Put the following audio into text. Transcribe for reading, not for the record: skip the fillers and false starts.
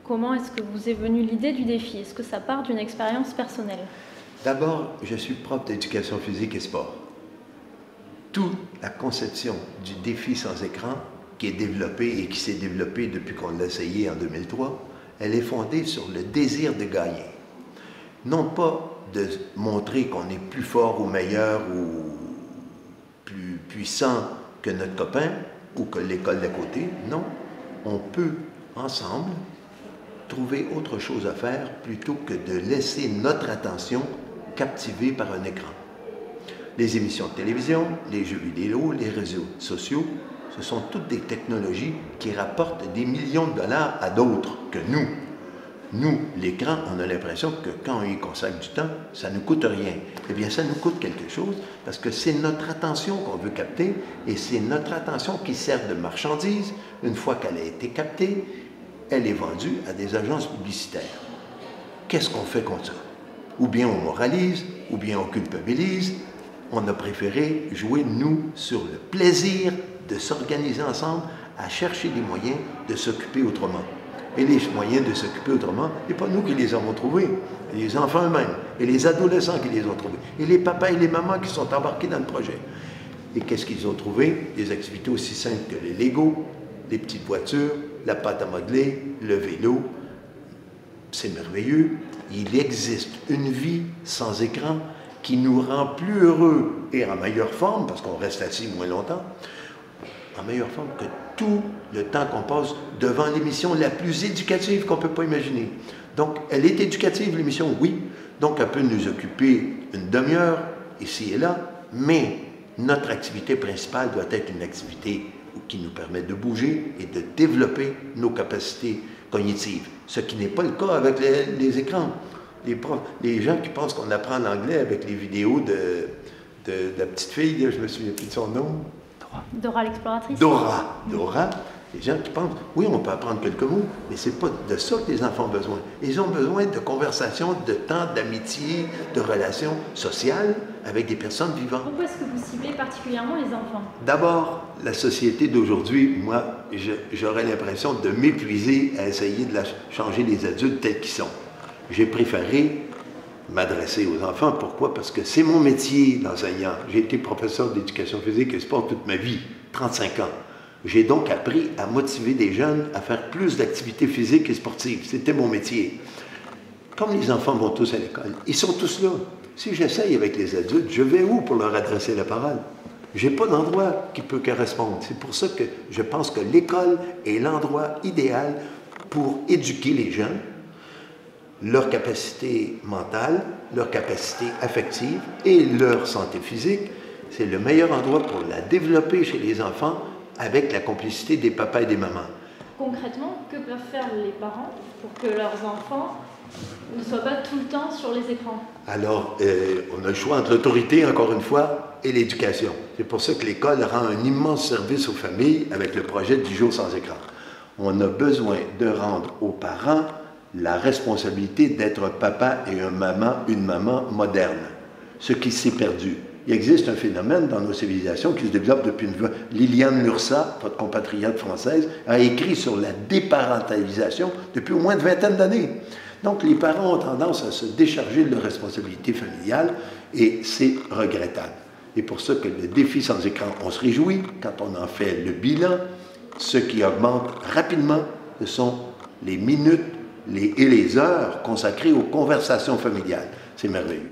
Comment est-ce que vous est venue l'idée du défi? Est-ce que ça part d'une expérience personnelle? D'abord, je suis prof d'éducation physique et sport. Toute la conception du défi sans écran qui est développée et qui s'est développée depuis qu'on l'a essayé en 2003, elle est fondée sur le désir de gagner. Non pas de montrer qu'on est plus fort ou meilleur ou plus puissant que notre copain ou que l'école d'à côté. Non, on peut ensemble trouver autre chose à faire plutôt que de laisser notre attention captivée par un écran. Les émissions de télévision, les jeux vidéo, les réseaux sociaux, ce sont toutes des technologies qui rapportent des millions de dollars à d'autres que nous. Nous, l'écran, on a l'impression que quand on y consacre du temps, ça ne nous coûte rien. Eh bien, ça nous coûte quelque chose parce que c'est notre attention qu'on veut capter et c'est notre attention qui sert de marchandise. Une fois qu'elle a été captée, elle est vendue à des agences publicitaires. Qu'est-ce qu'on fait contre ça? Ou bien on moralise, ou bien on culpabilise. On a préféré jouer, nous, sur le plaisir de s'organiser ensemble à chercher des moyens de s'occuper autrement. Et les moyens de s'occuper autrement, ce n'est pas nous qui les avons trouvés, les enfants eux-mêmes, et les adolescents qui les ont trouvés, et les papas et les mamans qui sont embarqués dans le projet. Et qu'est-ce qu'ils ont trouvé? Des activités aussi simples que les Legos, les petites voitures, la pâte à modeler, le vélo. C'est merveilleux. Il existe une vie sans écran qui nous rend plus heureux et en meilleure forme, parce qu'on reste assis moins longtemps, en meilleure forme que tout le temps qu'on passe devant l'émission la plus éducative qu'on ne peut pas imaginer. Donc, elle est éducative, l'émission, oui. Donc, elle peut nous occuper une demi-heure, ici et là, mais notre activité principale doit être une activité qui nous permet de bouger et de développer nos capacités cognitives, ce qui n'est pas le cas avec les écrans. Les gens qui pensent qu'on apprend l'anglais avec les vidéos de la petite fille, je ne me souviens plus de son nom. Dora l'exploratrice. Dora. Les gens qui pensent, oui, on peut apprendre quelques mots, mais ce n'est pas de ça que les enfants ont besoin. Ils ont besoin de conversations, de temps, d'amitié, de relations sociales avec des personnes vivantes. Pourquoi est-ce que vous ciblez particulièrement les enfants? D'abord, la société d'aujourd'hui, moi, j'aurais l'impression de m'épuiser à essayer de changer les adultes tels qu'ils sont. J'ai préféré m'adresser aux enfants. Pourquoi? Parce que c'est mon métier d'enseignant. J'ai été professeur d'éducation physique et sport toute ma vie, 35 ans. J'ai donc appris à motiver des jeunes à faire plus d'activités physiques et sportives. C'était mon métier. Comme les enfants vont tous à l'école, ils sont tous là. Si j'essaye avec les adultes, je vais où pour leur adresser la parole? Je n'ai pas d'endroit qui peut correspondre. C'est pour ça que je pense que l'école est l'endroit idéal pour éduquer les jeunes, leur capacité mentale, leur capacité affective et leur santé physique. C'est le meilleur endroit pour la développer chez les enfants avec la complicité des papas et des mamans. Concrètement, que peuvent faire les parents pour que leurs enfants ne soient pas tout le temps sur les écrans? Alors, on a le choix entre l'autorité, encore une fois, et l'éducation. C'est pour ça que l'école rend un immense service aux familles avec le projet du jour sans écran. On a besoin de rendre aux parents la responsabilité d'être un papa et une maman moderne, ce qui s'est perdu. Il existe un phénomène dans nos civilisations qui se développe depuis une... Liliane Mursat, votre compatriote française, a écrit sur la déparentalisation depuis au moins une vingtaine d'années. Donc, les parents ont tendance à se décharger de leurs responsabilités familiales et c'est regrettable. Et pour ça que le défi sans écran, on se réjouit quand on en fait le bilan. Ce qui augmente rapidement, ce sont les minutes et les heures consacrées aux conversations familiales. C'est merveilleux.